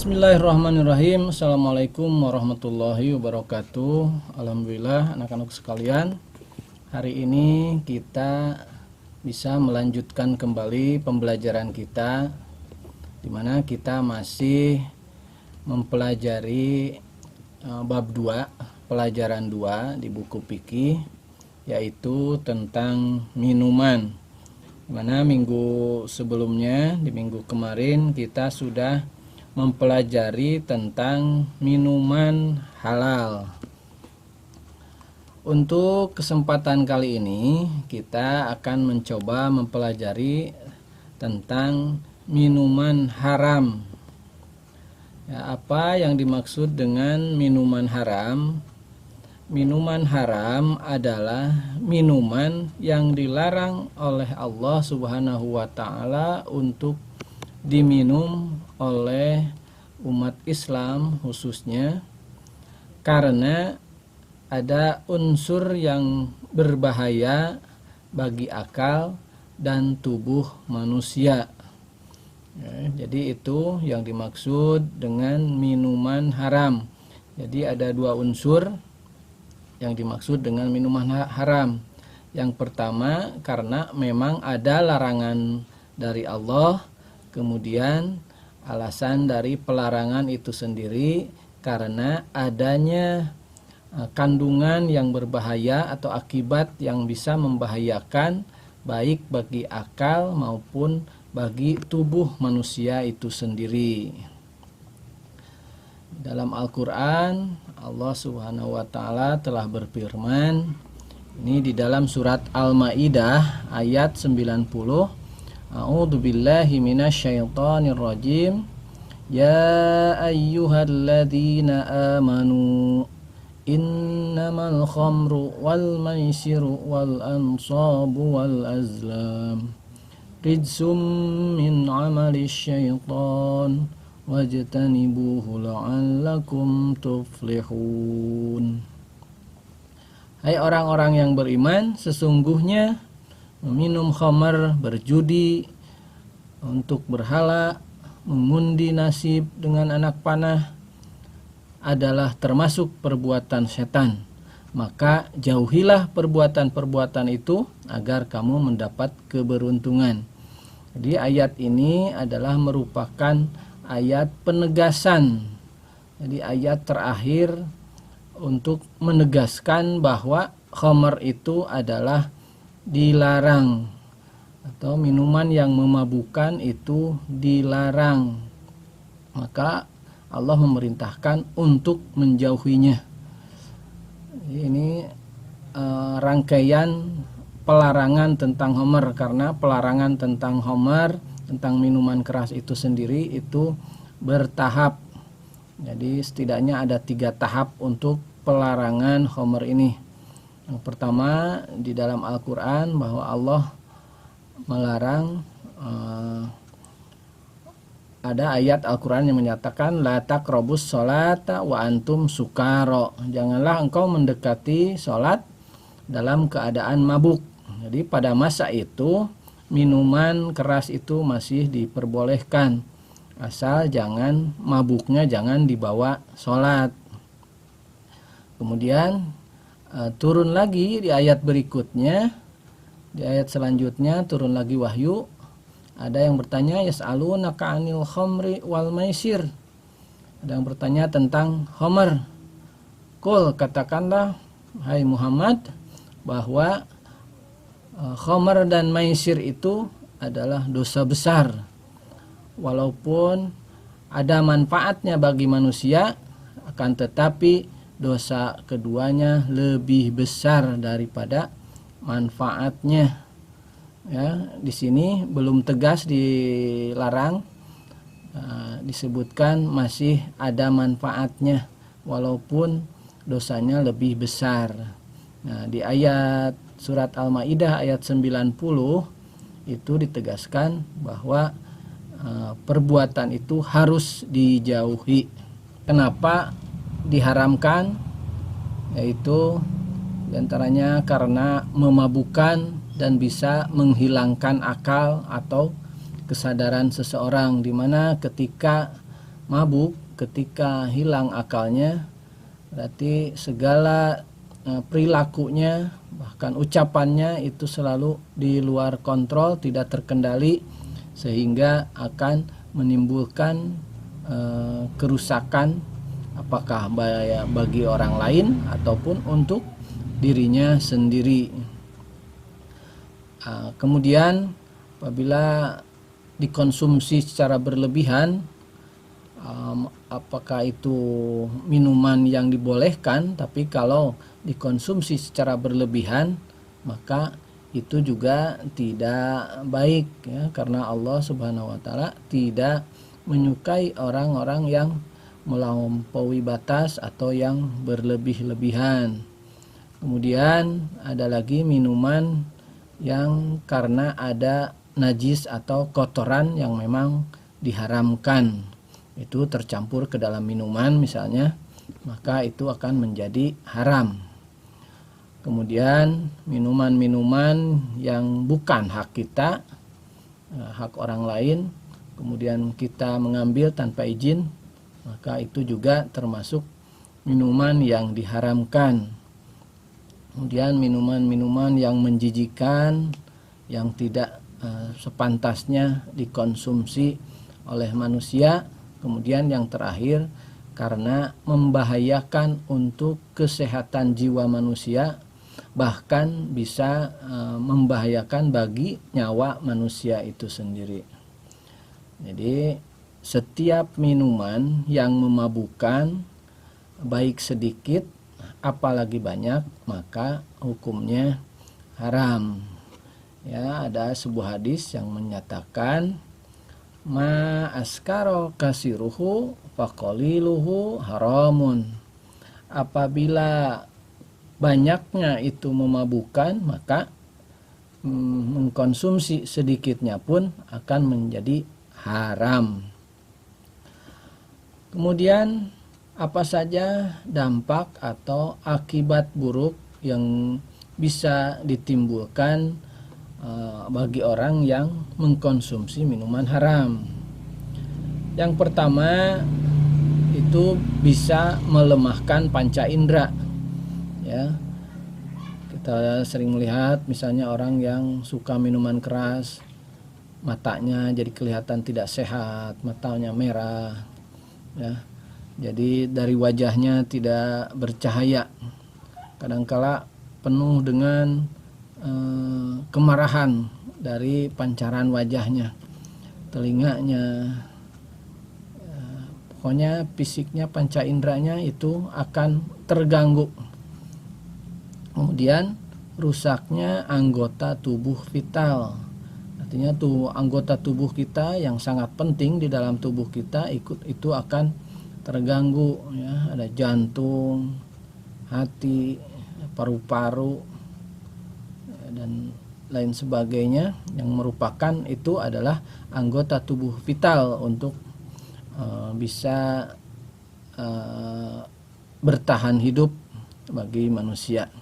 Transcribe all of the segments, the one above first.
Bismillahirrahmanirrahim. Assalamualaikum warahmatullahi wabarakatuh. Alhamdulillah anak-anak sekalian, hari ini kita bisa melanjutkan kembali pembelajaran kita, di mana kita masih mempelajari bab 2, pelajaran 2 di buku fikih, yaitu tentang minuman. Di mana minggu sebelumnya, di minggu kemarin kita sudah mempelajari tentang minuman halal. Untuk kesempatan kali ini kita akan mencoba mempelajari tentang minuman haram. Ya, apa yang dimaksud dengan minuman haram? Minuman haram adalah minuman yang dilarang oleh Allah Subhanahu wa Ta'ala untuk diminum oleh umat Islam khususnya, karena ada unsur yang berbahaya bagi akal dan tubuh manusia. Ya, jadi itu yang dimaksud dengan minuman haram. Jadi ada dua unsur yang dimaksud dengan minuman haram. Yang pertama, karena memang ada larangan dari Allah. Kemudian alasan dari pelarangan itu sendiri karena adanya kandungan yang berbahaya atau akibat yang bisa membahayakan baik bagi akal maupun bagi tubuh manusia itu sendiri. Dalam Al-Quran, Allah Subhanahu wa Ta'ala telah berfirman, ini di dalam surat Al-Maidah ayat 90. A'udzu billahi minasyaitonir rajim. Ya ayyuhalladzina amanu innamal khamru wal maisiru wal ansabu wal azlam rijsum min 'amali syaitan wajtanibuhu la'allakum tuflihun. Hai orang-orang yang beriman, sesungguhnya meminum khamar, berjudi, untuk berhala, mengundi nasib dengan anak panah adalah termasuk perbuatan setan. Maka jauhilah perbuatan-perbuatan itu agar kamu mendapat keberuntungan. Jadi ayat ini adalah merupakan ayat penegasan. Jadi ayat terakhir untuk menegaskan bahwa khamar itu adalah dilarang, atau minuman yang memabukkan itu dilarang. Maka Allah memerintahkan untuk menjauhinya. Ini rangkaian pelarangan tentang khamar, karena pelarangan tentang khamar, tentang minuman keras itu sendiri itu bertahap. Jadi setidaknya ada 3 tahap untuk pelarangan khamar ini. Yang pertama, di dalam Al-Quran bahwa Allah melarang, ada ayat Al-Quran yang menyatakan la taqrabus sholata wa antum sukaro, janganlah engkau mendekati sholat dalam keadaan mabuk. Jadi pada masa itu minuman keras itu masih diperbolehkan, asal jangan mabuknya jangan dibawa sholat. Kemudian turun lagi di ayat berikutnya, di ayat selanjutnya turun lagi wahyu. Ada yang bertanya, yas'alunaka 'anil khamri wal maisir. Ada yang bertanya tentang khamar. Qul, katakanlah hai Muhammad bahwa khamar dan maisir itu adalah dosa besar. Walaupun ada manfaatnya bagi manusia, akan tetapi dosa keduanya lebih besar daripada manfaatnya. Ya, di sini belum tegas dilarang, disebutkan masih ada manfaatnya walaupun dosanya lebih besar. Nah, di ayat surat Al-Maidah ayat 90 itu ditegaskan bahwa perbuatan itu harus dijauhi. Kenapa diharamkan? Yaitu diantaranya karena memabukkan dan bisa menghilangkan akal atau kesadaran seseorang, dimana ketika mabuk, ketika hilang akalnya, berarti segala perilakunya bahkan ucapannya itu selalu di luar kontrol, tidak terkendali, sehingga akan menimbulkan kerusakan apakah bagi orang lain ataupun untuk dirinya sendiri. Kemudian apabila dikonsumsi secara berlebihan, apakah itu minuman yang dibolehkan, tapi kalau dikonsumsi secara berlebihan maka itu juga tidak baik ya, karena Allah Subhanahu wa taala tidak menyukai orang-orang yang melampaui batas atau yang berlebih-lebihan. Kemudian ada lagi minuman yang karena ada najis atau kotoran yang memang diharamkan, itu tercampur ke dalam minuman misalnya, maka itu akan menjadi haram. Kemudian minuman-minuman yang bukan hak kita, hak orang lain, kemudian kita mengambil tanpa izin, maka itu juga termasuk minuman yang diharamkan. Kemudian minuman-minuman yang menjijikan, yang tidak sepantasnya dikonsumsi oleh manusia. Kemudian yang terakhir, karena membahayakan untuk kesehatan jiwa manusia, bahkan bisa membahayakan bagi nyawa manusia itu sendiri. Jadi setiap minuman yang memabukkan, baik sedikit apalagi banyak, maka hukumnya haram. Ya, ada sebuah hadis yang menyatakan ma askaro kasiruhu faqaliluhu haramun. Apabila banyaknya itu memabukkan, maka mengkonsumsi sedikitnya pun akan menjadi haram. Kemudian apa saja dampak atau akibat buruk yang bisa ditimbulkan bagi orang yang mengkonsumsi minuman haram? Yang pertama, itu bisa melemahkan panca indera. Ya, kita sering melihat misalnya orang yang suka minuman keras, matanya jadi kelihatan tidak sehat, matanya merah, ya. Jadi dari wajahnya tidak bercahaya, kadangkala penuh dengan kemarahan dari pancaran wajahnya, telinganya, pokoknya fisiknya, panca inderanya itu akan terganggu. Kemudian rusaknya anggota tubuh vital, artinya tuh anggota tubuh kita yang sangat penting di dalam tubuh kita itu akan terganggu, ya. Ada jantung, hati, paru-paru, dan lain sebagainya yang merupakan itu adalah anggota tubuh vital untuk bisa bertahan hidup bagi manusia.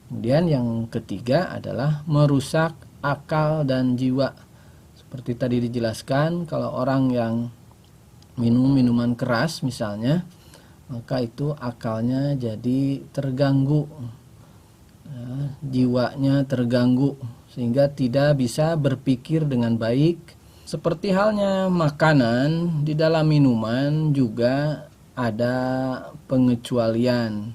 Kemudian yang ketiga adalah merusak akal dan jiwa. Seperti tadi dijelaskan, kalau orang yang minum minuman keras misalnya, maka itu akalnya jadi terganggu, jiwanya terganggu, sehingga tidak bisa berpikir dengan baik. Seperti halnya makanan, di dalam minuman juga ada pengecualian,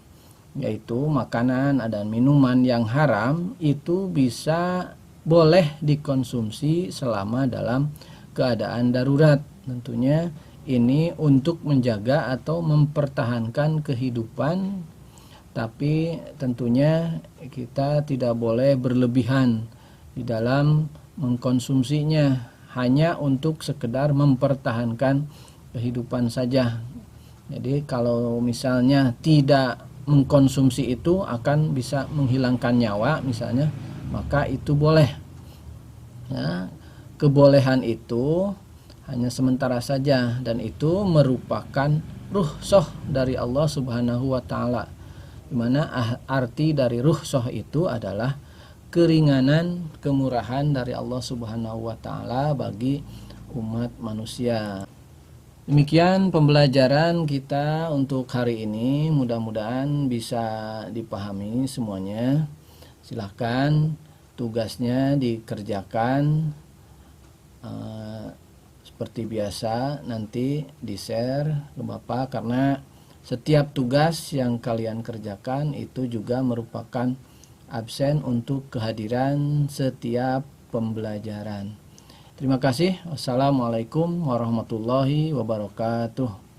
yaitu makanan dan minuman yang haram itu bisa boleh dikonsumsi selama dalam keadaan darurat. Tentunya ini untuk menjaga atau mempertahankan kehidupan, tapi tentunya kita tidak boleh berlebihan di dalam mengkonsumsinya, hanya untuk sekedar mempertahankan kehidupan saja. Jadi kalau misalnya tidak mengkonsumsi itu akan bisa menghilangkan nyawa misalnya, maka itu boleh. Ya, kebolehan itu hanya sementara saja, dan itu merupakan rukhsah dari Allah Subhanahu wa taala. Di mana arti dari rukhsah itu adalah keringanan, kemurahan dari Allah Subhanahu wa taala bagi umat manusia. Demikian pembelajaran kita untuk hari ini, mudah-mudahan bisa dipahami semuanya. Silahkan tugasnya dikerjakan seperti biasa, nanti di-share ke Bapak, karena setiap tugas yang kalian kerjakan itu juga merupakan absen untuk kehadiran setiap pembelajaran. Terima kasih. Wassalamualaikum warahmatullahi wabarakatuh.